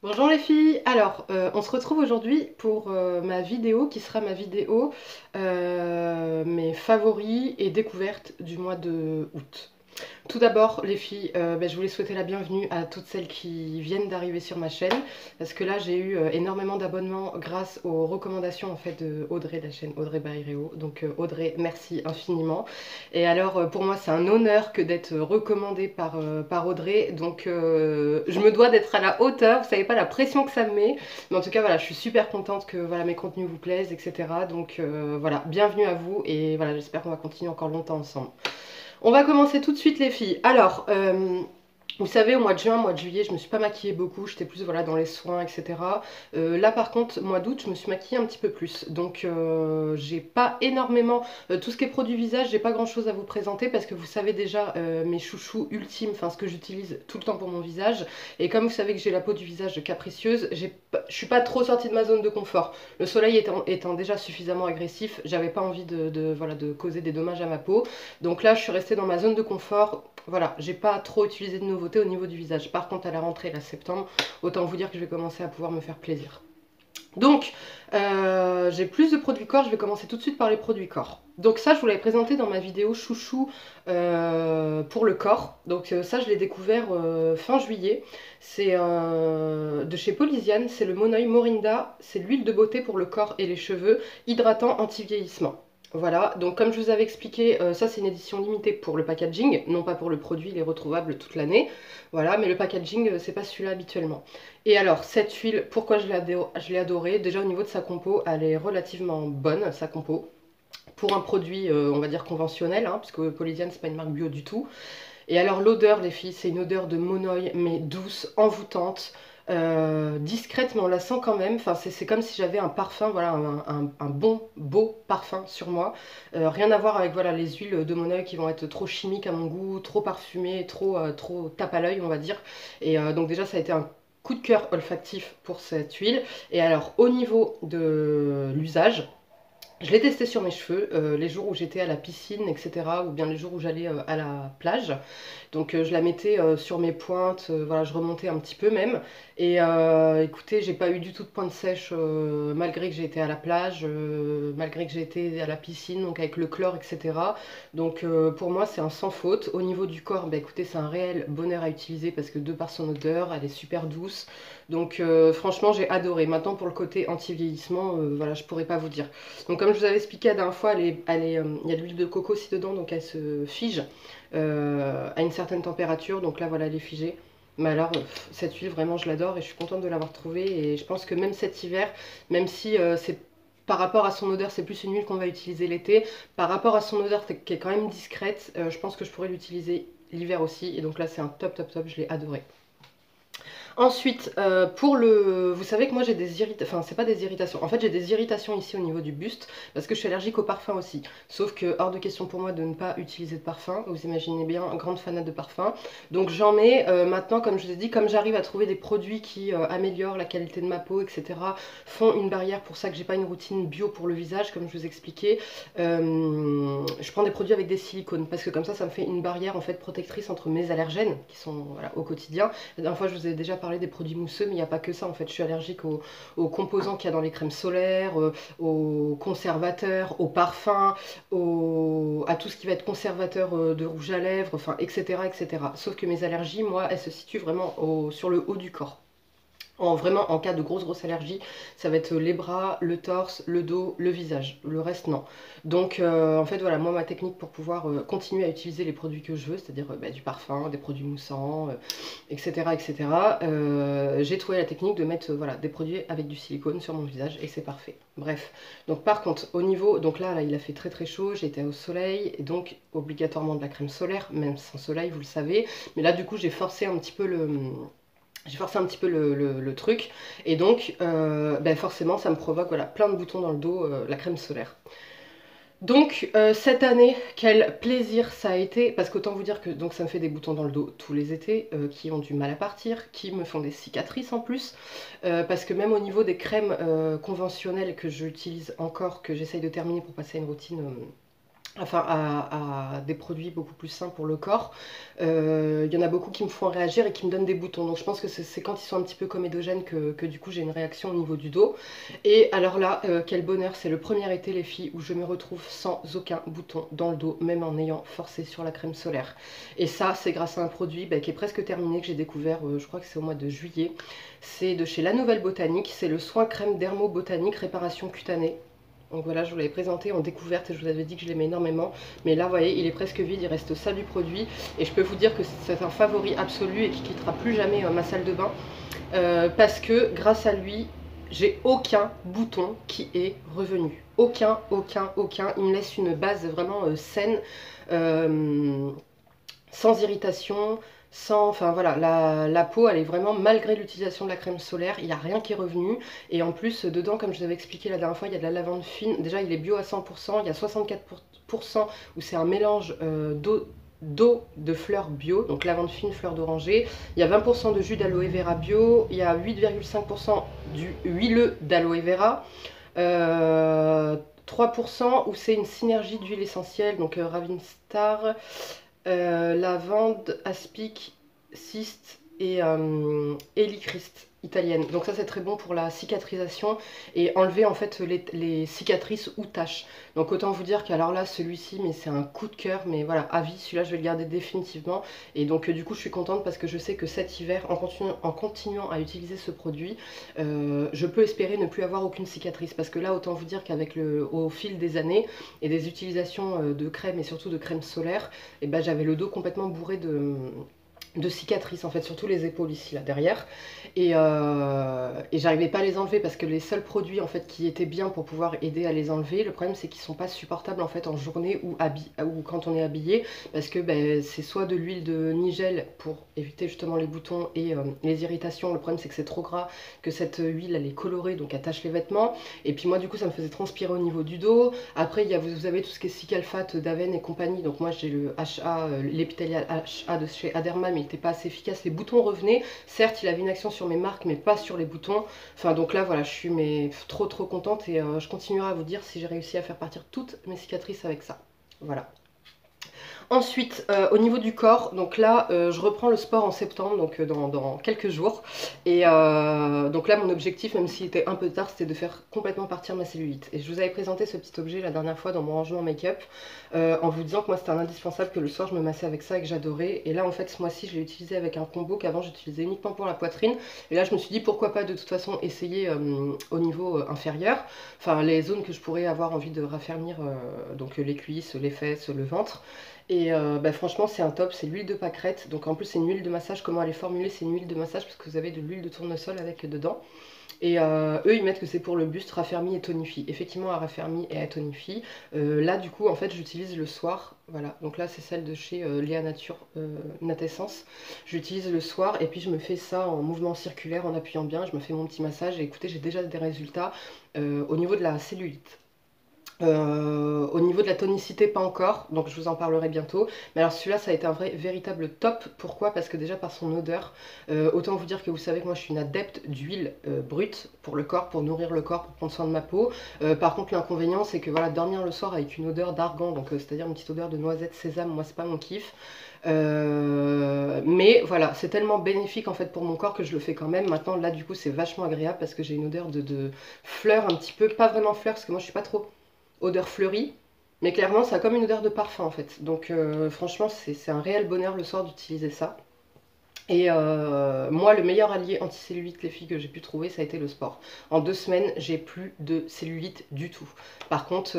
Bonjour les filles, alors on se retrouve aujourd'hui pour ma vidéo qui sera ma vidéo mes favoris et découvertes du mois de août. Tout d'abord les filles, je voulais souhaiter la bienvenue à toutes celles qui viennent d'arriver sur ma chaîne parce que là j'ai eu énormément d'abonnements grâce aux recommandations en fait de Audrey de la chaîne Audrey Baireo. Donc Audrey, merci infiniment. Et alors pour moi c'est un honneur que d'être recommandée par Audrey, donc je me dois d'être à la hauteur. Vous savez pas la pression que ça me met, mais en tout cas voilà, je suis super contente que voilà, mes contenus vous plaisent, etc. Donc voilà, bienvenue à vous et voilà, j'espère qu'on va continuer encore longtemps ensemble. On va commencer tout de suite les filles. Alors, vous savez, au mois de juin, mois de juillet, je me suis pas maquillée beaucoup, j'étais plus voilà, dans les soins, etc. Là par contre, mois d'août, je me suis maquillée un petit peu plus. Donc j'ai pas énormément, tout ce qui est produit visage, j'ai pas grand chose à vous présenter parce que vous savez déjà mes chouchous ultimes, enfin ce que j'utilise tout le temps pour mon visage. Et comme vous savez que j'ai la peau du visage capricieuse, je suis pas trop sortie de ma zone de confort. Le soleil étant déjà suffisamment agressif, j'avais pas envie voilà, de causer des dommages à ma peau. Donc là, je suis restée dans ma zone de confort. Voilà, j'ai pas trop utilisé de nouveautés au niveau du visage. Par contre, à la rentrée, là, septembre, autant vous dire que je vais commencer à pouvoir me faire plaisir. Donc, j'ai plus de produits corps, je vais commencer tout de suite par les produits corps. Donc ça, je vous l'avais présenté dans ma vidéo chouchou pour le corps. Donc ça, je l'ai découvert fin juillet. C'est de chez Polysiane, c'est le Monoi Morinda. C'est l'huile de beauté pour le corps et les cheveux, hydratant anti-vieillissement. Voilà, donc comme je vous avais expliqué, ça c'est une édition limitée pour le packaging, non pas pour le produit, il est retrouvable toute l'année. Voilà, mais le packaging, c'est pas celui-là habituellement. Et alors, cette huile, pourquoi je l'ai adorée? Déjà au niveau de sa compo, elle est relativement bonne, sa compo. Pour un produit, on va dire conventionnel, hein, parce que Polysiane, c'est pas une marque bio du tout. Et alors l'odeur, les filles, c'est une odeur de monoï, mais douce, envoûtante, discrète, mais on la sent quand même. Enfin, c'est comme si j'avais un parfum, voilà, un bon, beau parfum sur moi. Rien à voir avec voilà, les huiles de monoï qui vont être trop chimiques à mon goût, trop parfumées, trop tape à l'œil, on va dire. Et donc déjà, ça a été un coup de cœur olfactif pour cette huile. Et alors, au niveau de l'usage, je l'ai testé sur mes cheveux les jours où j'étais à la piscine, etc. Ou bien les jours où j'allais à la plage. Donc je la mettais sur mes pointes, voilà, je remontais un petit peu même. Et écoutez, j'ai pas eu du tout de pointe sèche malgré que j'ai été à la plage, malgré que j'ai été à la piscine, donc avec le chlore, etc. Donc pour moi, c'est un sans faute. Au niveau du corps, bah, écoutez, c'est un réel bonheur à utiliser parce que de par son odeur, elle est super douce. Donc franchement, j'ai adoré. Maintenant, pour le côté anti-vieillissement, voilà, je pourrais pas vous dire. Donc comme je vous avais expliqué la dernière fois, il y a de l'huile de coco aussi dedans, donc elle se fige à une certaine température. Donc là, voilà, elle est figée. Mais alors, cette huile, vraiment, je l'adore et je suis contente de l'avoir trouvée. Et je pense que même cet hiver, même si c'est par rapport à son odeur, c'est plus une huile qu'on va utiliser l'été, par rapport à son odeur qui est quand même discrète, je pense que je pourrais l'utiliser l'hiver aussi. Et donc là, c'est un top, top, top, je l'ai adoré. Ensuite, pour le... Vous savez que moi j'ai des irritations, enfin c'est pas des irritations, en fait j'ai des irritations ici au niveau du buste, parce que je suis allergique au parfum aussi. Sauf que hors de question pour moi de ne pas utiliser de parfum, vous imaginez bien, grande fanade de parfum. Donc j'en mets maintenant, comme je vous ai dit, comme j'arrive à trouver des produits qui améliorent la qualité de ma peau, etc., font une barrière, pour ça que j'ai pas une routine bio pour le visage, comme je vous expliquais. Je prends des produits avec des silicones, parce que comme ça me fait une barrière en fait protectrice entre mes allergènes, qui sont voilà, au quotidien. La dernière fois je vous ai déjà parlé des produits mousseux, mais il n'y a pas que ça en fait. Je suis allergique aux composants qu'il y a dans les crèmes solaires, aux conservateurs, aux parfums, à tout ce qui va être conservateur de rouge à lèvres, enfin, etc., etc. Sauf que mes allergies, moi, elles se situent vraiment sur le haut du corps. Vraiment, en cas de grosse allergie, ça va être les bras, le torse, le dos, le visage. Le reste, non. Donc, en fait, voilà, moi, ma technique pour pouvoir continuer à utiliser les produits que je veux, c'est-à-dire du parfum, des produits moussants, etc., etc., j'ai trouvé la technique de mettre voilà, des produits avec du silicone sur mon visage et c'est parfait. Bref. Donc, par contre, au niveau... Donc là, il a fait très chaud, j'ai été au soleil, et donc, obligatoirement de la crème solaire, même sans soleil, vous le savez. Mais là, du coup, j'ai forcé un petit peu le truc et donc forcément ça me provoque voilà, plein de boutons dans le dos, la crème solaire. Donc cette année, quel plaisir ça a été, parce qu'autant vous dire que donc, ça me fait des boutons dans le dos tous les étés qui ont du mal à partir, qui me font des cicatrices en plus, parce que même au niveau des crèmes conventionnelles que j'utilise encore, que j'essaye de terminer pour passer à une routine enfin à des produits beaucoup plus sains pour le corps. Il y en a beaucoup qui me font réagir et qui me donnent des boutons. Donc je pense que c'est quand ils sont un petit peu comédogènes que du coup j'ai une réaction au niveau du dos. Et alors là, quel bonheur, c'est le premier été les filles où je me retrouve sans aucun bouton dans le dos, même en ayant forcé sur la crème solaire. Et ça, c'est grâce à un produit qui est presque terminé, que j'ai découvert, je crois que c'est au mois de juillet. C'est de chez La Nouvelle Botanique, c'est le soin crème dermo-botanique réparation cutanée. Donc voilà, je vous l'avais présenté en découverte et je vous avais dit que je l'aimais énormément. Mais là, vous voyez, il est presque vide, il reste ça du produit. Et je peux vous dire que c'est un favori absolu et qui quittera plus jamais ma salle de bain. Parce que grâce à lui, j'ai aucun bouton qui est revenu. Aucun, aucun, aucun. Il me laisse une base vraiment saine, euh, sans irritation, sans, enfin voilà, la peau elle est vraiment, malgré l'utilisation de la crème solaire, il n'y a rien qui est revenu. Et en plus dedans, comme je vous avais expliqué la dernière fois, il y a de la lavande fine. Déjà il est bio à 100%, il y a 64% où c'est un mélange d'eau de fleurs bio, donc lavande fine, fleurs d'oranger. Il y a 20% de jus d'aloe vera bio, il y a 8,5% du huileux d'aloe vera. 3% où c'est une synergie d'huile essentielle, donc Ravinstar, lavande, aspic, cyste et hélichrist italienne. Donc ça c'est très bon pour la cicatrisation et enlever en fait les cicatrices ou taches. Donc autant vous dire qu'alors là celui-ci, mais c'est un coup de cœur, mais voilà, à vie, celui-là je vais le garder définitivement. Et donc du coup je suis contente parce que je sais que cet hiver, en continuant à utiliser ce produit, je peux espérer ne plus avoir aucune cicatrice. Parce que là autant vous dire qu'avec au fil des années et des utilisations de crème et surtout de crème solaire, et ben j'avais le dos complètement bourré de cicatrices en fait, surtout les épaules ici là derrière, et j'arrivais pas à les enlever parce que les seuls produits en fait qui étaient bien pour pouvoir aider à les enlever, le problème c'est qu'ils sont pas supportables en fait en journée ou quand on est habillé, parce que c'est soit de l'huile de nigel pour éviter justement les boutons et les irritations. Le problème c'est que c'est trop gras, que cette huile elle est colorée donc elle tache les vêtements, et puis moi du coup ça me faisait transpirer au niveau du dos. Après vous avez tout ce qui est Cicalfate, Daven et compagnie, donc moi j'ai le HA, l'épithélial HA de chez Aderma, mais il n'était pas assez efficace, les boutons revenaient. Certes il avait une action sur mes marques mais pas sur les boutons. Enfin donc là voilà, je suis trop contente et je continuerai à vous dire si j'ai réussi à faire partir toutes mes cicatrices avec ça. Voilà. Ensuite, au niveau du corps, donc là, je reprends le sport en septembre, donc dans quelques jours. Et donc là, mon objectif, même s'il était un peu tard, c'était de faire complètement partir ma cellulite. Et je vous avais présenté ce petit objet la dernière fois dans mon rangement make-up, en vous disant que moi, c'était un indispensable, que le soir, je me massais avec ça et que j'adorais. Et là, en fait, ce mois-ci, je l'ai utilisé avec un combo qu'avant, j'utilisais uniquement pour la poitrine. Et là, je me suis dit, pourquoi pas, de toute façon, essayer au niveau inférieur. Enfin, les zones que je pourrais avoir envie de raffermir, donc les cuisses, les fesses, le ventre. Et franchement c'est un top, c'est l'huile de pâquerette. Donc en plus c'est une huile de massage, comment elle est formulée, c'est une huile de massage parce que vous avez de l'huile de tournesol avec dedans. Et eux ils mettent que c'est pour le buste, raffermit et tonifie. Effectivement elle raffermit et elle tonifie. Là du coup en fait j'utilise le soir, voilà. Donc là c'est celle de chez Léa Nature Natessence. J'utilise le soir et puis je me fais ça en mouvement circulaire en appuyant bien. Je me fais mon petit massage et écoutez j'ai déjà des résultats au niveau de la cellulite. Au niveau de la tonicité, pas encore, donc je vous en parlerai bientôt. Mais alors celui-là, ça a été un véritable top. Pourquoi? Parce que déjà par son odeur, autant vous dire que vous savez que moi je suis une adepte d'huile brute pour le corps, pour nourrir le corps, pour prendre soin de ma peau. Par contre, l'inconvénient, c'est que voilà, dormir le soir avec une odeur d'argan, donc c'est-à-dire une petite odeur de noisette sésame, moi c'est pas mon kiff. Mais voilà, c'est tellement bénéfique en fait pour mon corps que je le fais quand même. Maintenant, là du coup, c'est vachement agréable parce que j'ai une odeur de fleurs un petit peu, pas vraiment fleurs parce que moi je suis pas trop odeur fleurie, mais clairement ça a comme une odeur de parfum en fait. Donc franchement c'est un réel bonheur le soir d'utiliser ça. Et moi, le meilleur allié anti-cellulite, les filles, que j'ai pu trouver, ça a été le sport. En 2 semaines, j'ai plus de cellulite du tout. Par contre,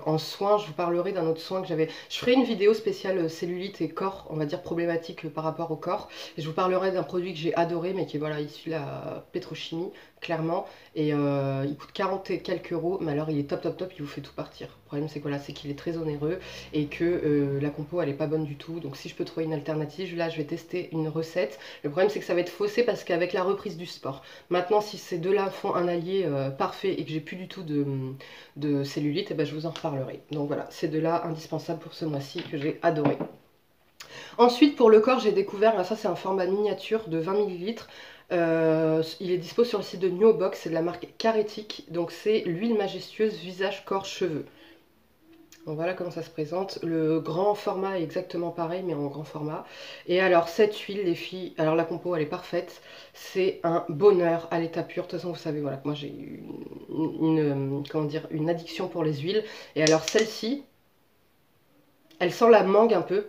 en soins, je vous parlerai d'un autre soin que j'avais. Je ferai une vidéo spéciale cellulite et corps, on va dire problématique par rapport au corps. Et je vous parlerai d'un produit que j'ai adoré, mais qui est voilà, issu de la pétrochimie, clairement. Et il coûte 40 et quelques euros, mais alors il est top, top, top, il vous fait tout partir. Le problème, c'est que voilà, c'est qu'il est très onéreux et que la compo, elle est pas bonne du tout. Donc si je peux trouver une alternative, là, je vais tester une recette. Le problème c'est que ça va être faussé parce qu'avec la reprise du sport. Maintenant si ces deux-là font un allié parfait et que j'ai plus du tout de cellulite, et ben, je vous en reparlerai. Donc voilà, ces deux-là indispensables pour ce mois-ci que j'ai adoré. Ensuite pour le corps j'ai découvert, là, ça c'est un format miniature de 20 ml. Il est dispo sur le site de Nuobox, c'est de la marque Caretic. Donc c'est l'huile majestueuse visage corps cheveux. Donc voilà comment ça se présente. Le grand format est exactement pareil, mais en grand format. Et alors, cette huile, les filles, alors la compo, elle est parfaite. C'est un bonheur à l'état pur. De toute façon, vous savez, voilà, moi j'ai comment dire, une addiction pour les huiles. Et alors, celle-ci, elle sent la mangue un peu.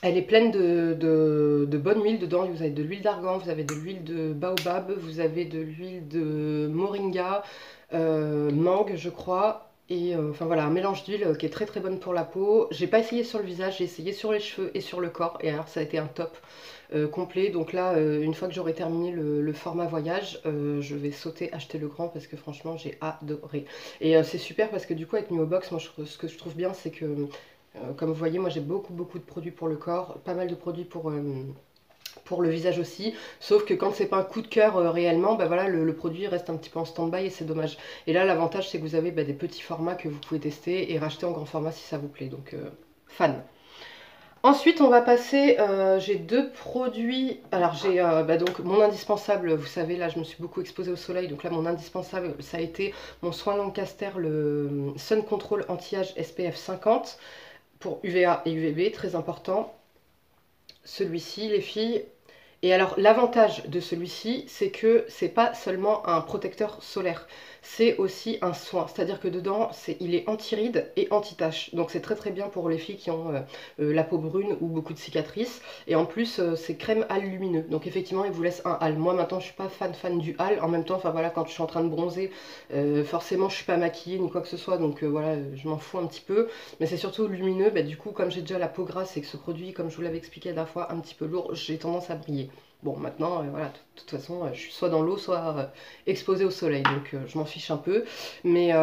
Elle est pleine de bonne huile dedans. Vous avez de l'huile d'argan, vous avez de l'huile de baobab, vous avez de l'huile de moringa, mangue, je crois. Et enfin voilà, un mélange d'huile qui est très très bonne pour la peau. J'ai pas essayé sur le visage, j'ai essayé sur les cheveux et sur le corps. Et alors ça a été un top complet. Donc là, une fois que j'aurai terminé le format voyage, je vais sauter acheter le grand parce que franchement j'ai adoré. Et c'est super parce que du coup avec Nuo Box, moi ce que je trouve bien c'est que comme vous voyez, moi j'ai beaucoup de produits pour le corps, pas mal de produits pour le visage aussi, sauf que quand c'est pas un coup de cœur réellement, bah voilà, le produit reste un petit peu en stand-by et c'est dommage. Et là l'avantage c'est que vous avez des petits formats que vous pouvez tester et racheter en grand format si ça vous plaît, donc fan. Ensuite on va passer, j'ai deux produits, alors j'ai donc mon indispensable, vous savez là je me suis beaucoup exposée au soleil, donc là mon indispensable ça a été mon soin Lancaster, le Sun Control anti-âge SPF 50 pour UVA et UVB, très important. Celui-ci, les filles. Et alors, l'avantage de celui-ci, c'est que c'est pas seulement un protecteur solaire, c'est aussi un soin. C'est-à-dire que dedans, il est anti-rides et anti-taches. Donc c'est très très bien pour les filles qui ont la peau brune ou beaucoup de cicatrices. Et en plus, c'est crème hale lumineux. Donc effectivement, il vous laisse un hale. Moi maintenant, je suis pas fan du hale. En même temps, enfin voilà, quand je suis en train de bronzer, forcément, je suis pas maquillée ni quoi que ce soit. Donc voilà, je m'en fous un petit peu. Mais c'est surtout lumineux. Bah, du coup, comme j'ai déjà la peau grasse et que ce produit, comme je vous l'avais expliqué la dernière fois, un petit peu lourd, j'ai tendance à briller. Bon, maintenant, voilà, de toute façon, je suis soit dans l'eau, soit exposée au soleil, donc je m'en fiche un peu. Mais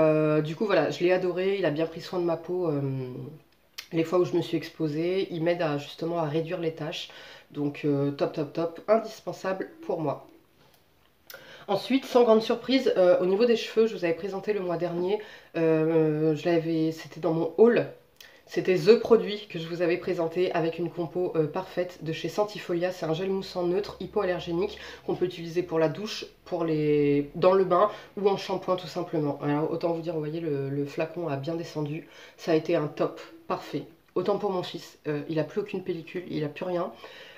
du coup, voilà, je l'ai adoré, il a bien pris soin de ma peau les fois où je me suis exposée. Il m'aide justement à réduire les taches, donc top, indispensable pour moi. Ensuite, sans grande surprise, au niveau des cheveux, je vous avais présenté le mois dernier, c'était dans mon haul. C'était The produit que je vous avais présenté avec une compo parfaite de chez Sentifolia. C'est un gel moussant neutre hypoallergénique qu'on peut utiliser pour la douche, dans le bain ou en shampoing tout simplement. Alors autant vous dire, vous voyez, le flacon a bien descendu. Ça a été un top, parfait. Autant pour mon fils, il n'a plus aucune pellicule, il n'a plus rien.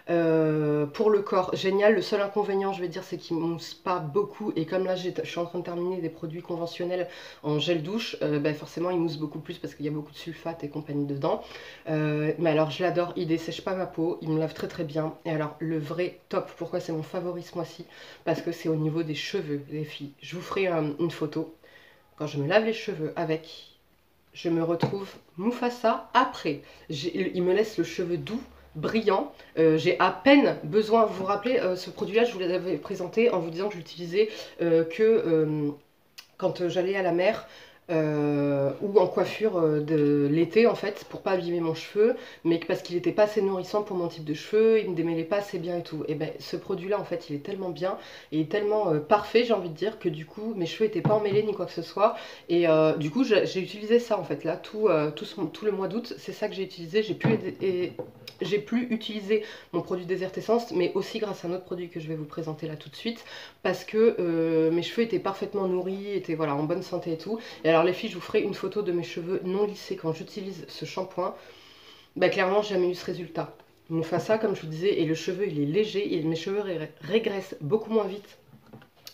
Pour le corps, génial. Le seul inconvénient, je vais dire, c'est qu'il ne mousse pas beaucoup. Et comme là, je suis en train de terminer des produits conventionnels en gel douche, forcément, il mousse beaucoup plus parce qu'il y a beaucoup de sulfate et compagnie dedans. Mais alors, je l'adore. Il dessèche pas ma peau. Il me lave très très bien. Et alors, le vrai top, pourquoi c'est mon favori ce mois-ci? Parce que c'est au niveau des cheveux, les filles. Je vous ferai une photo. Quand je me lave les cheveux avec, je me retrouve Mufasa après. Il me laisse le cheveu doux, brillant. J'ai à peine besoin, vous vous rappelez, ce produit-là, je vous l'avais présenté en vous disant que j'utilisais quand j'allais à la mer ou en coiffure de l'été en fait, pour pas abîmer mon cheveu, mais parce qu'il n'était pas assez nourrissant pour mon type de cheveux, il me démêlait pas assez bien et tout. Et ben ce produit-là en fait, il est tellement bien et tellement parfait, j'ai envie de dire, que du coup mes cheveux étaient pas emmêlés ni quoi que ce soit. Et du coup j'ai utilisé ça en fait là, tout le mois d'août, c'est ça que j'ai utilisé. J'ai pu utiliser mon produit Desert Essence, mais aussi grâce à un autre produit que je vais vous présenter là tout de suite, parce que mes cheveux étaient parfaitement nourris, étaient voilà, en bonne santé et tout. Et alors les filles, je vous ferai une photo de mes cheveux non lissés quand j'utilise ce shampoing. Bah clairement, j'ai jamais eu ce résultat. Mufasa, comme je vous disais, et le cheveu il est léger, et mes cheveux régressent beaucoup moins vite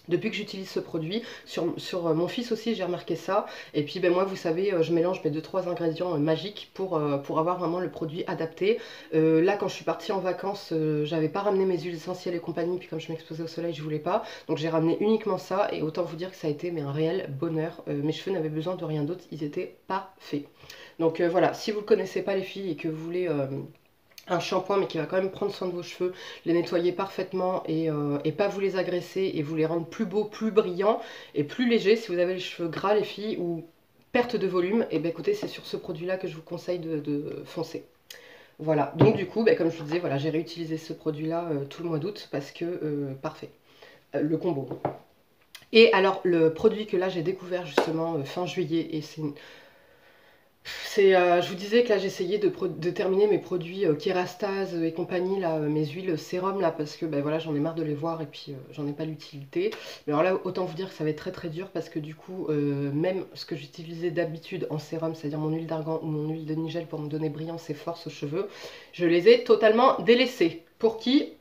depuis que j'utilise ce produit. Sur mon fils aussi, j'ai remarqué ça. Et puis ben, moi, vous savez, je mélange mes 2-3 ingrédients magiques pour avoir vraiment le produit adapté. Là, quand je suis partie en vacances, j'avais pas ramené mes huiles essentielles et compagnie. Puis comme je m'exposais au soleil, je voulais pas. Donc j'ai ramené uniquement ça. Et autant vous dire que ça a été un réel bonheur. Mes cheveux n'avaient besoin de rien d'autre. Ils étaient parfaits. Donc voilà, si vous ne le connaissez pas les filles et que vous voulez un shampoing mais qui va quand même prendre soin de vos cheveux, les nettoyer parfaitement et pas vous les agresser et vous les rendre plus beaux, plus brillants et plus légers si vous avez les cheveux gras les filles ou perte de volume, et ben écoutez, c'est sur ce produit là que je vous conseille de foncer. Voilà, donc du coup, comme je vous disais, voilà, j'ai réutilisé ce produit là tout le mois d'août parce que parfait, le combo. Et alors le produit que là j'ai découvert justement fin juillet, et Je vous disais que là j'essayais de terminer mes produits Kérastase et compagnie, là, mes huiles sérum là, parce que ben voilà, j'en ai marre de les voir et puis j'en ai pas l'utilité. Mais alors là, autant vous dire que ça va être très très dur parce que du coup, même ce que j'utilisais d'habitude en sérum, c'est-à-dire mon huile d'argan ou mon huile de nigel pour me donner brillance et force aux cheveux, je les ai totalement délaissés. Pour qui?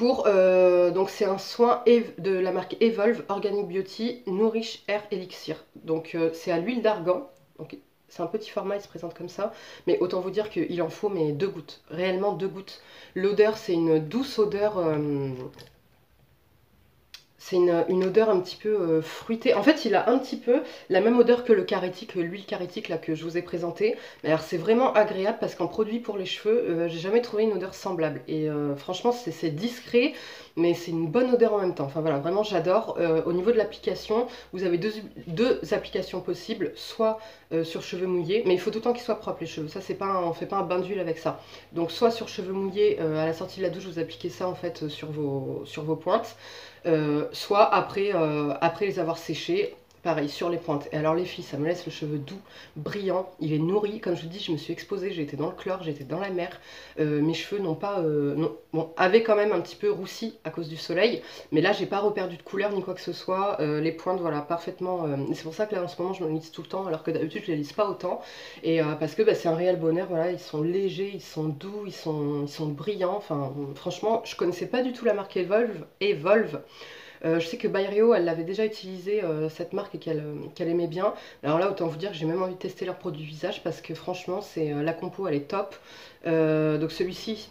Donc c'est un soin de la marque Evolve Organic Beauty Nourish Air Elixir. Donc c'est à l'huile d'argan. Donc c'est un petit format, il se présente comme ça. Mais autant vous dire qu'il en faut mais 2 gouttes. Réellement 2 gouttes. L'odeur, c'est une douce odeur. C'est une odeur un petit peu fruitée. En fait, il a un petit peu la même odeur que le carétique, l'huile carétique là que je vous ai présentée. Mais alors, c'est vraiment agréable parce qu'en produit pour les cheveux, j'ai jamais trouvé une odeur semblable. Et franchement, c'est discret, mais c'est une bonne odeur en même temps. Enfin voilà, vraiment, j'adore. Au niveau de l'application, vous avez deux applications possibles, soit sur cheveux mouillés, mais il faut tout le temps qu'ils soient propres les cheveux. Ça, c'est pas on fait pas un bain d'huile avec ça. Donc, soit sur cheveux mouillés, à la sortie de la douche, vous appliquez ça en fait sur vos pointes. Soit après les avoir séchés, pareil, sur les pointes. Et alors les filles, ça me laisse le cheveu doux, brillant, il est nourri. Comme je vous dis, je me suis exposée, j'ai été dans le chlore, j'étais dans la mer. Mes cheveux n'ont pas... bon, avaient quand même un petit peu roussi à cause du soleil, mais là, j'ai pas reperdu de couleur ni quoi que ce soit. Les pointes, voilà, parfaitement... et c'est pour ça que là, en ce moment, je me lisse tout le temps, alors que d'habitude, je les lisse pas autant. Et parce que bah, c'est un réel bonheur, voilà, ils sont légers, ils sont doux, ils sont brillants. Enfin, franchement, je connaissais pas du tout la marque Evolve. Je sais que Byrio, elle l'avait déjà utilisé cette marque et qu'elle aimait bien. Alors là, autant vous dire que j'ai même envie de tester leur produit visage parce que franchement, la compo, elle est top. Donc celui-ci,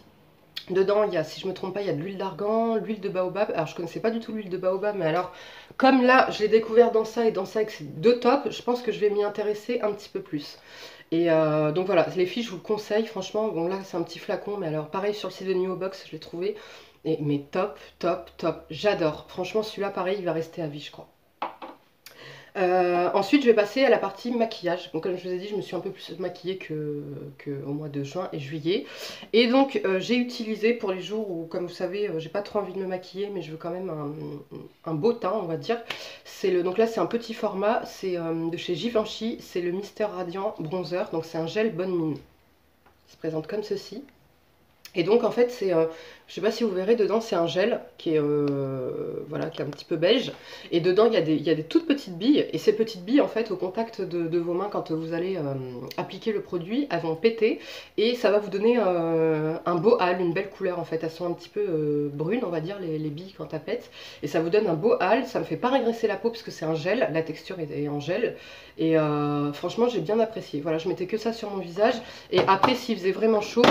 dedans, il y a, si je me trompe pas, il y a de l'huile d'argan, l'huile de baobab. Alors je connaissais pas du tout l'huile de baobab, mais alors comme là, je l'ai découvert dans ça et dans ça et que c'est deux top, je pense que je vais m'y intéresser un petit peu plus. Et donc voilà, les filles, je vous le conseille, franchement. Bon, là, c'est un petit flacon, mais alors pareil sur le site de Nuo Box, je l'ai trouvé. Mais top, top, top. J'adore. Franchement, celui-là, pareil, il va rester à vie, je crois. Ensuite, je vais passer à la partie maquillage. Donc, comme je vous ai dit, je me suis un peu plus maquillée qu'au mois de juin et juillet. Et donc, j'ai utilisé pour les jours où, comme vous savez, j'ai pas trop envie de me maquiller, mais je veux quand même un beau teint, on va dire. Donc là, c'est un petit format. C'est de chez Givenchy. C'est le Mister Radiant Bronzer. Donc, c'est un gel Bonne Mine. Il se présente comme ceci. Et donc en fait je sais pas si vous verrez, dedans c'est un gel qui est, voilà, qui est un petit peu beige. Et dedans il y a des toutes petites billes. Et ces petites billes en fait au contact de vos mains quand vous allez appliquer le produit, elles vont péter. Et ça va vous donner un beau hâle, une belle couleur en fait. Elles sont un petit peu brunes on va dire les billes quand elles pètent. Et ça vous donne un beau hâle, ça me fait pas régresser la peau parce que c'est un gel, la texture est en gel. Et franchement j'ai bien apprécié. Voilà, je mettais que ça sur mon visage. Et après s'il faisait vraiment chaud,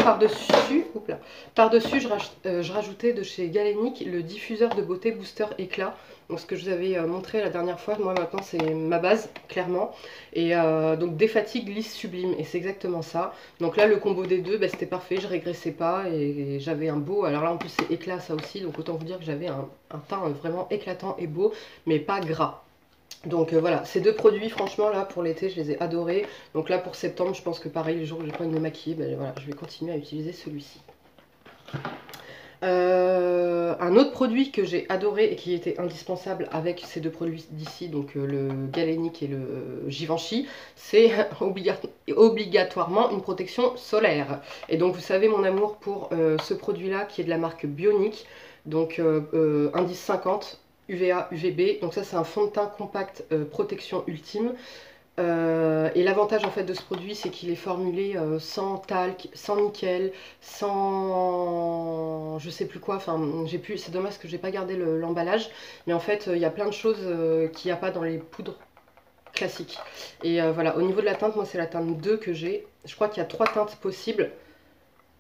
par-dessus, je rajoutais de chez Galénic le diffuseur de beauté Booster Éclat. Donc ce que je vous avais montré la dernière fois, moi maintenant c'est ma base, clairement. Et donc défatigue, lisse, sublime. Et c'est exactement ça. Donc là le combo des deux, bah, c'était parfait, je régressais pas et j'avais un beau... Alors là en plus c'est éclat ça aussi, donc autant vous dire que j'avais un teint vraiment éclatant et beau, mais pas gras. Donc voilà, ces deux produits, franchement, là, pour l'été, je les ai adorés. Donc là, pour septembre, je pense que pareil, les jours où j'ai pas envie de me maquiller, ben voilà, je vais continuer à utiliser celui-ci. Un autre produit que j'ai adoré et qui était indispensable avec ces deux produits d'ici, donc le Galénic et le Givenchy, c'est obligatoirement une protection solaire. Et donc vous savez mon amour pour ce produit-là qui est de la marque Bionic, donc indice 50. UVA, UVB, donc ça c'est un fond de teint compact protection ultime. Et l'avantage en fait de ce produit c'est qu'il est formulé sans talc, sans nickel, sans je sais plus quoi, enfin c'est dommage parce que j'ai pas gardé l'emballage, mais en fait il y a plein de choses qu'il n'y a pas dans les poudres classiques. Et voilà, au niveau de la teinte, moi c'est la teinte 2 que j'ai, je crois qu'il y a 3 teintes possibles,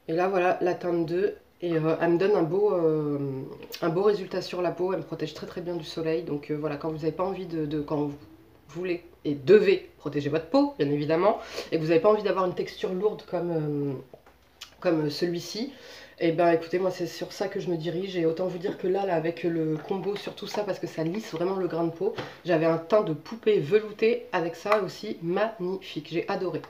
et là voilà la teinte 2. Et elle me donne un beau résultat sur la peau, elle me protège très très bien du soleil. Donc voilà, quand vous n'avez pas envie quand vous voulez et devez protéger votre peau, bien évidemment, et que vous n'avez pas envie d'avoir une texture lourde comme celui-ci, et ben écoutez, moi c'est sur ça que je me dirige. Et autant vous dire que là avec le combo sur tout ça, parce que ça lisse vraiment le grain de peau, j'avais un teint de poupée velouté avec ça aussi, magnifique, j'ai adoré.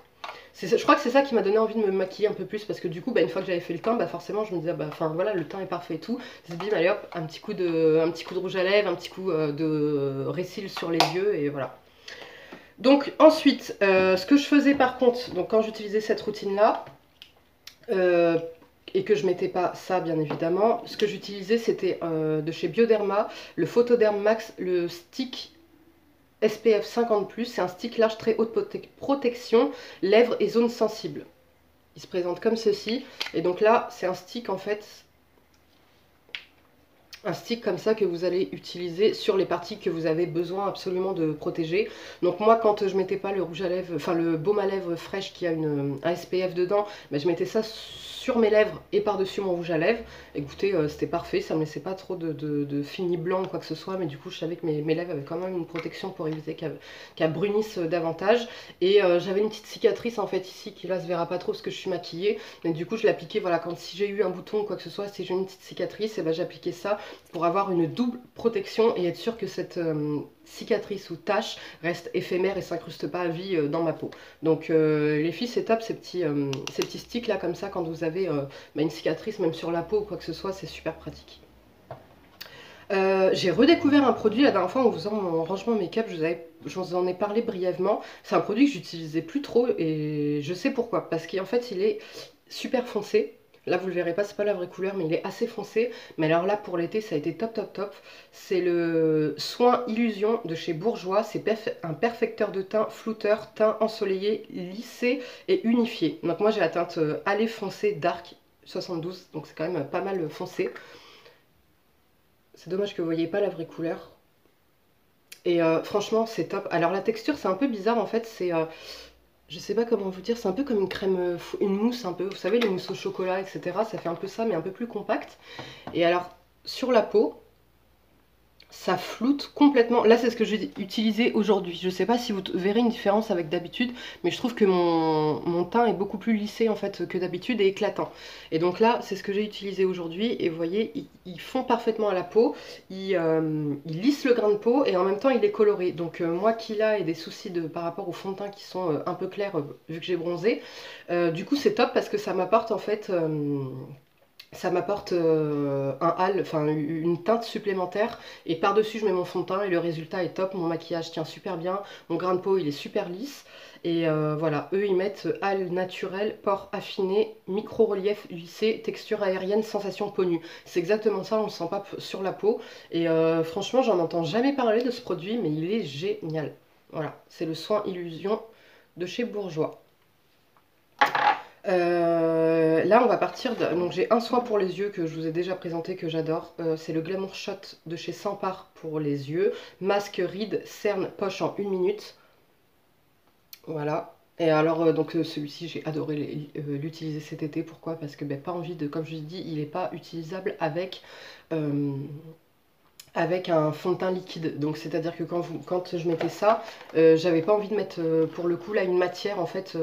Je crois que c'est ça qui m'a donné envie de me maquiller un peu plus, parce que du coup, bah, une fois que j'avais fait le teint, bah, forcément je me disais, bah, enfin voilà, le teint est parfait et tout. Bim, allez hop, un petit coup de rouge à lèvres, un petit coup de récil sur les yeux, et voilà. Donc ensuite, ce que je faisais par contre, donc quand j'utilisais cette routine-là, et que je mettais pas ça bien évidemment, ce que j'utilisais c'était de chez Bioderma, le Photoderm Max, le stick SPF 50+, c'est un stick large très haute protection, lèvres et zones sensibles. Il se présente comme ceci, et donc là c'est un stick en fait, un stick comme ça que vous allez utiliser sur les parties que vous avez besoin absolument de protéger. Donc moi quand je mettais pas le rouge à lèvres, enfin le baume à lèvres fraîche qui a un SPF dedans, ben, je mettais ça sur mes lèvres et par-dessus mon rouge à lèvres. Écoutez, c'était parfait, ça me laissait pas trop de fini blanc ou quoi que ce soit, mais du coup je savais que mes lèvres avaient quand même une protection pour éviter qu'elles brunissent davantage. Et j'avais une petite cicatrice en fait ici qui là se verra pas trop parce que je suis maquillée, mais du coup je l'appliquais, voilà, quand si j'ai eu un bouton ou quoi que ce soit, si j'ai une petite cicatrice, et ben j'appliquais ça pour avoir une double protection et être sûr que cette cicatrice ou tache reste éphémère et s'incruste pas à vie dans ma peau. Donc les filles, c'est top ces petits sticks là comme ça quand vous avez une cicatrice même sur la peau ou quoi que ce soit, c'est super pratique. J'ai redécouvert un produit la dernière fois en faisant mon rangement make-up, je vous en ai parlé brièvement. C'est un produit que j'utilisais plus trop et je sais pourquoi. Parce qu'en fait il est super foncé. Là vous le verrez pas, c'est pas la vraie couleur, mais il est assez foncé. Mais alors là pour l'été ça a été top top top. C'est le Soin Illusion de chez Bourjois. C'est un perfecteur de teint flouteur, teint ensoleillé, lissé et unifié. Donc moi j'ai la teinte allée foncé dark 72, donc c'est quand même pas mal foncé. C'est dommage que vous voyez pas la vraie couleur. Et franchement c'est top. Alors la texture c'est un peu bizarre en fait, c'est je sais pas comment vous dire, c'est un peu comme une crème, une mousse un peu, vous savez les mousses au chocolat etc. Ça fait un peu ça mais un peu plus compact. Et alors sur la peau, ça floute complètement. Là c'est ce que j'ai utilisé aujourd'hui. Je sais pas si vous verrez une différence avec d'habitude, mais je trouve que mon teint est beaucoup plus lissé en fait que d'habitude et éclatant. Et donc là c'est ce que j'ai utilisé aujourd'hui et vous voyez ils fond parfaitement à la peau, ils lissent le grain de peau et en même temps il est coloré. Donc moi qui là ai des soucis par rapport au fond de teint qui sont un peu clairs vu que j'ai bronzé, du coup c'est top parce que ça m'apporte en fait... ça m'apporte un hâle, enfin une teinte supplémentaire et par-dessus je mets mon fond de teint et le résultat est top, mon maquillage tient super bien, mon grain de peau il est super lisse et voilà, eux ils mettent hâle naturel, pores affinés, micro-relief lissé, texture aérienne, sensation peau nue. C'est exactement ça, on ne le sent pas sur la peau et franchement j'en entends jamais parler de ce produit mais il est génial. Voilà, c'est le Soin Illusion de chez Bourjois. Là on va partir donc j'ai un soin pour les yeux que je vous ai déjà présenté que j'adore, c'est le Glamour Shot de chez Sampar pour les yeux, masque, rides, cerne, poche en 1 minute, voilà. Et alors donc celui-ci j'ai adoré l'utiliser cet été. Pourquoi? Parce que pas envie de, comme je vous ai dit, il n'est pas utilisable avec avec un fond de teint liquide. Donc c'est à dire que quand je mettais ça, j'avais pas envie de mettre pour le coup là une matière en fait,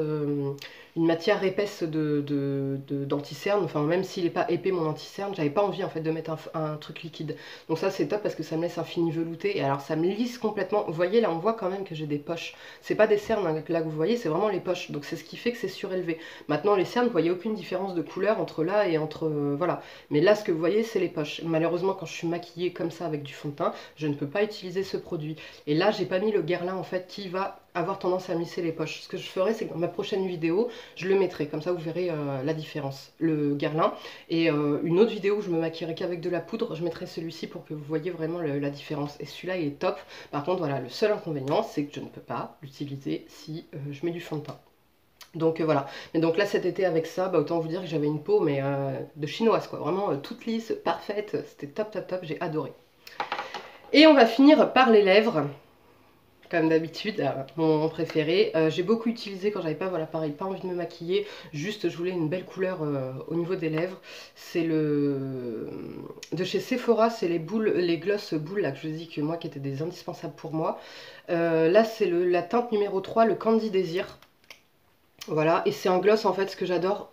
une matière épaisse d'anti-cerne, enfin même s'il est pas épais mon anti-cerne, j'avais pas envie en fait de mettre un truc liquide. Donc ça c'est top parce que ça me laisse un fini velouté et alors ça me lisse complètement. Vous voyez là on voit quand même que j'ai des poches. C'est pas des cernes hein, là que vous voyez, c'est vraiment les poches. Donc c'est ce qui fait que c'est surélevé. Maintenant les cernes, vous voyez aucune différence de couleur entre là et entre voilà. Mais là ce que vous voyez c'est les poches. Malheureusement quand je suis maquillée comme ça avec du fond de teint, je ne peux pas utiliser ce produit. Et là j'ai pas mis le Guerlain en fait qui va avoir tendance à me lisser les poches. Ce que je ferai c'est que dans ma prochaine vidéo je le mettrai, comme ça vous verrez la différence, le Guerlain. Et une autre vidéo où je me maquillerai qu'avec de la poudre, je mettrai celui-ci pour que vous voyez vraiment la différence. Et celui-là il est top. Par contre voilà, le seul inconvénient c'est que je ne peux pas l'utiliser si je mets du fond de teint. Donc voilà, mais donc là cet été avec ça, autant vous dire que j'avais une peau mais de chinoise quoi, vraiment toute lisse, parfaite, c'était top top top, j'ai adoré. Et on va finir par les lèvres, comme d'habitude, mon préféré. J'ai beaucoup utilisé quand j'avais pas, voilà pareil, pas envie de me maquiller, juste je voulais une belle couleur au niveau des lèvres. C'est le de chez Sephora, c'est les gloss boules là que je vous ai dit que moi qui étaient des indispensables pour moi. Là c'est la teinte numéro 3, le Candy Désir. Voilà, et c'est un gloss en fait, ce que j'adore.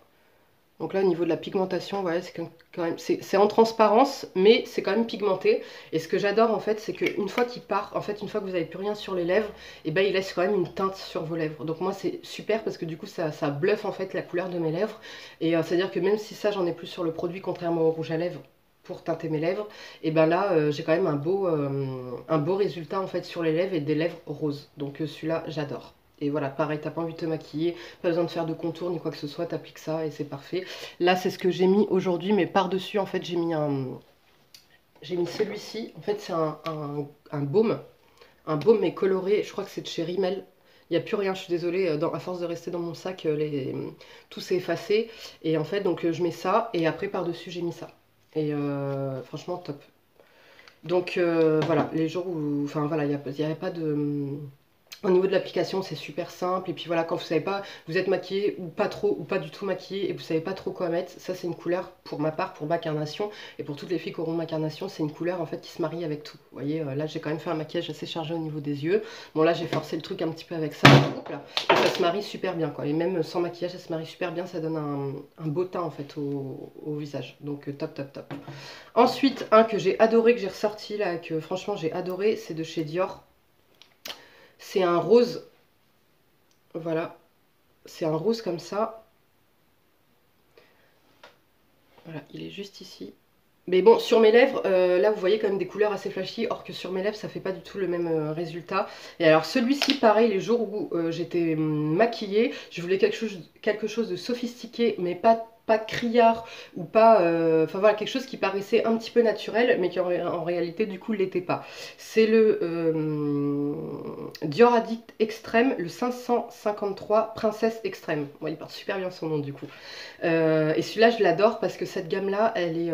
Donc là au niveau de la pigmentation, voilà, c'est quand même, c'est en transparence, mais c'est quand même pigmenté. Et ce que j'adore en fait, c'est qu'une fois qu'il part, en fait une fois que vous n'avez plus rien sur les lèvres, et il laisse quand même une teinte sur vos lèvres. Donc moi c'est super parce que du coup ça bluffe en fait la couleur de mes lèvres. Et c'est-à-dire que même si ça j'en ai plus sur le produit, contrairement au rouge à lèvres, pour teinter mes lèvres, et ben là j'ai quand même un beau résultat en fait sur les lèvres et des lèvres roses. Donc celui-là j'adore. Et voilà, pareil, t'as pas envie de te maquiller, pas besoin de faire de contour ni quoi que ce soit, t'appliques ça et c'est parfait. Là c'est ce que j'ai mis aujourd'hui, mais par-dessus en fait j'ai mis celui-ci. En fait c'est un baume. Un baume mais coloré, je crois que c'est de chez Rimmel. Il n'y a plus rien, je suis désolée, à force de rester dans mon sac, tout s'est effacé. Et en fait, donc je mets ça, et après par-dessus j'ai mis ça. Et franchement, top. Donc voilà, les jours où... Enfin voilà, il n'y avait pas de... Au niveau de l'application, c'est super simple. Et puis voilà, quand vous savez pas, vous êtes maquillé ou pas trop, ou pas du tout maquillé, et vous savez pas trop quoi mettre, ça c'est une couleur, pour ma part, pour ma carnation, et pour toutes les filles qui auront ma carnation, c'est une couleur en fait qui se marie avec tout. Vous voyez, là j'ai quand même fait un maquillage assez chargé au niveau des yeux. Bon là j'ai forcé le truc un petit peu avec ça. Hop là. Et ça se marie super bien quoi. Et même sans maquillage, ça se marie super bien, ça donne un beau teint en fait au visage. Donc top top top. Ensuite, un que j'ai adoré, que j'ai ressorti là, que franchement j'ai adoré, c'est de chez Dior. C'est un rose, voilà, c'est un rose comme ça. Voilà, il est juste ici. Mais bon, sur mes lèvres, là vous voyez quand même des couleurs assez flashy, or que sur mes lèvres ça fait pas du tout le même résultat. Et alors celui-ci, pareil, les jours où j'étais maquillée, je voulais quelque chose de sophistiqué, mais pas criard, ou pas... Enfin voilà, quelque chose qui paraissait un petit peu naturel, mais qui en réalité du coup l'était pas. C'est le Dior Addict Extrême, le 553 Princesse Extrême. Bon, il porte super bien son nom du coup. Et celui-là, je l'adore parce que cette gamme-là, elle est...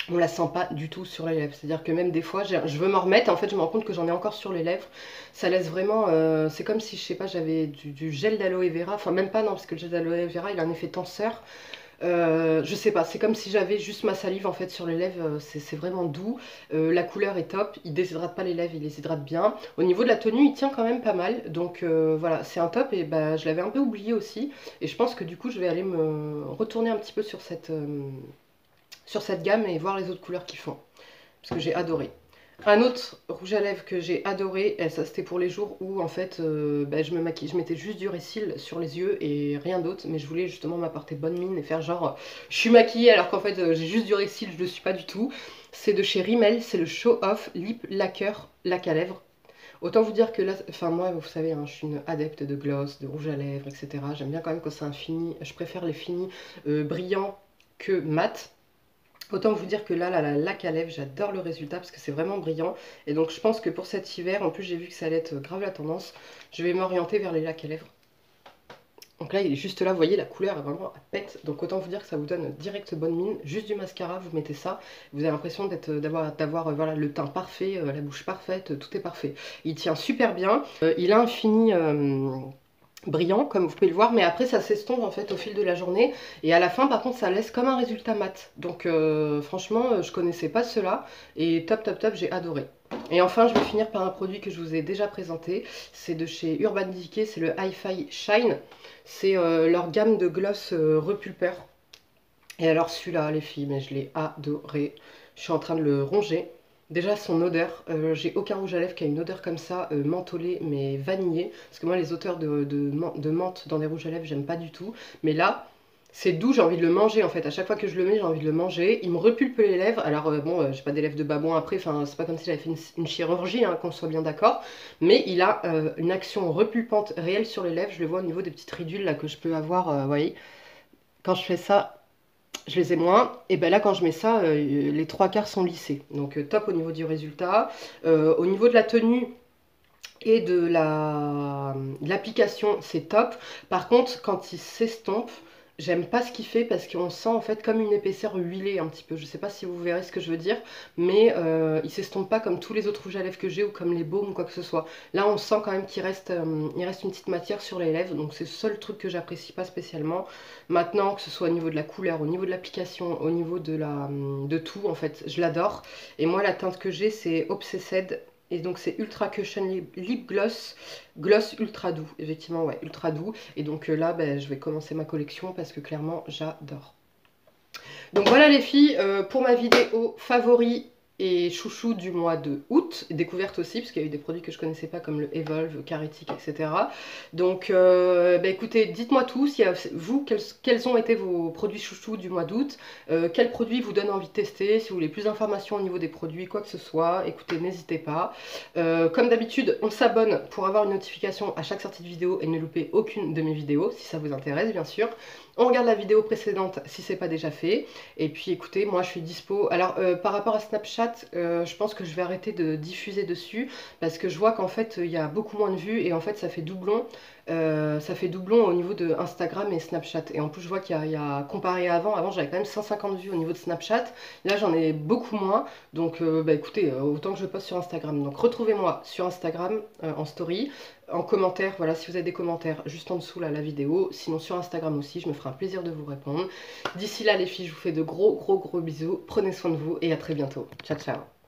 on la sent pas du tout sur les lèvres. C'est-à-dire que même des fois, je veux m'en remettre. En fait, je me rends compte que j'en ai encore sur les lèvres. Ça laisse vraiment... c'est comme si, je sais pas, j'avais du gel d'aloe vera. Enfin, même pas, non, parce que le gel d'aloe vera, il a un effet tenseur. Je sais pas, c'est comme si j'avais juste ma salive en fait sur les lèvres, c'est vraiment doux, la couleur est top, il déshydrate pas les lèvres, il les hydrate bien. Au niveau de la tenue, il tient quand même pas mal, donc voilà, c'est un top et bah, je l'avais un peu oublié aussi. Et je pense que du coup je vais aller me retourner un petit peu sur cette gamme et voir les autres couleurs qu'ils font, parce que j'ai adoré. Un autre rouge à lèvres que j'ai adoré, et ça c'était pour les jours où en fait bah, je me maquille, je mettais juste du Récil sur les yeux et rien d'autre, mais je voulais justement m'apporter bonne mine et faire genre je suis maquillée alors qu'en fait j'ai juste du Récil, je le suis pas du tout. C'est de chez Rimmel, c'est le Show Off Lip Lacquer lac à lèvres. Autant vous dire que là, enfin moi vous savez, hein, je suis une adepte de gloss, de rouge à lèvres, etc. J'aime bien quand même quand c'est un fini, je préfère les finis brillants que mat. Autant vous dire que là, la lac à lèvres, j'adore le résultat parce que c'est vraiment brillant. Et donc je pense que pour cet hiver, en plus j'ai vu que ça allait être grave la tendance, je vais m'orienter vers les lacs à lèvres. Donc là, il est juste là, vous voyez, la couleur est vraiment à pète. Donc autant vous dire que ça vous donne direct bonne mine. Juste du mascara, vous mettez ça, vous avez l'impression d'avoir voilà, le teint parfait, la bouche parfaite, tout est parfait. Il tient super bien. Il a un fini... brillant comme vous pouvez le voir, mais après ça s'estompe en fait au fil de la journée et à la fin par contre ça laisse comme un résultat mat. Donc franchement je connaissais pas cela et top top top, j'ai adoré. Et enfin je vais finir par un produit que je vous ai déjà présenté, c'est de chez Urban Decay, c'est le Hi-Fi Shine, c'est leur gamme de gloss repulpeur. Et alors celui-là les filles, mais je l'ai adoré, je suis en train de le ronger. Déjà son odeur, j'ai aucun rouge à lèvres qui a une odeur comme ça, mentholée mais vanillée. Parce que moi les odeurs de menthe dans les rouges à lèvres j'aime pas du tout. Mais là, c'est doux, j'ai envie de le manger en fait. À chaque fois que je le mets j'ai envie de le manger. Il me repulpe les lèvres. Alors bon, j'ai pas des lèvres de babouin après, enfin c'est pas comme si j'avais fait une chirurgie, hein, qu'on soit bien d'accord. Mais il a une action repulpante réelle sur les lèvres. Je le vois au niveau des petites ridules là que je peux avoir, vous voyez. Quand je fais ça, je les ai moins, et ben là quand je mets ça, les trois quarts sont lissés. Donc top au niveau du résultat. Au niveau de la tenue et de l'application, c'est top. Par contre, quand il s'estompe, j'aime pas ce qu'il fait parce qu'on sent en fait comme une épaisseur huilée un petit peu. Je sais pas si vous verrez ce que je veux dire, mais il s'estompe pas comme tous les autres rouges à lèvres que j'ai ou comme les baumes ou quoi que ce soit. Là, on sent quand même qu'il reste, il reste une petite matière sur les lèvres, donc c'est le seul truc que j'apprécie pas spécialement. Maintenant, que ce soit au niveau de la couleur, au niveau de l'application, au niveau de tout, en fait, je l'adore. Et moi, la teinte que j'ai, c'est Obsessed. Et donc c'est Ultra Cushion Lip Gloss, gloss ultra doux, effectivement ouais, ultra doux. Et donc là, ben, je vais commencer ma collection parce que clairement, j'adore. Donc voilà les filles, pour ma vidéo favori et chouchou du mois de août, découverte aussi, parce qu'il y a eu des produits que je connaissais pas comme le Evolve, Caritic, etc. Donc bah écoutez, dites-moi tout, si vous, quels ont été vos produits chouchous du mois d'août, quels produits vous donnent envie de tester, si vous voulez plus d'informations au niveau des produits, quoi que ce soit, écoutez, n'hésitez pas. Comme d'habitude, on s'abonne pour avoir une notification à chaque sortie de vidéo et ne louper aucune de mes vidéos, si ça vous intéresse bien sûr. On regarde la vidéo précédente si c'est pas déjà fait. Et puis écoutez, moi je suis dispo. Alors par rapport à Snapchat, je pense que je vais arrêter de diffuser dessus parce que je vois qu'en fait il y a beaucoup moins de vues et en fait ça fait doublon. Ça fait doublon au niveau de Instagram et Snapchat. Et en plus je vois qu'il y a comparé à avant j'avais quand même 150 vues au niveau de Snapchat. Là j'en ai beaucoup moins. Donc bah écoutez, autant que je poste sur Instagram. Donc retrouvez-moi sur Instagram en story, en commentaire, voilà, si vous avez des commentaires juste en dessous là la vidéo. Sinon sur Instagram aussi, je me ferai un plaisir de vous répondre. D'ici là les filles, je vous fais de gros bisous. Prenez soin de vous et à très bientôt. Ciao ciao.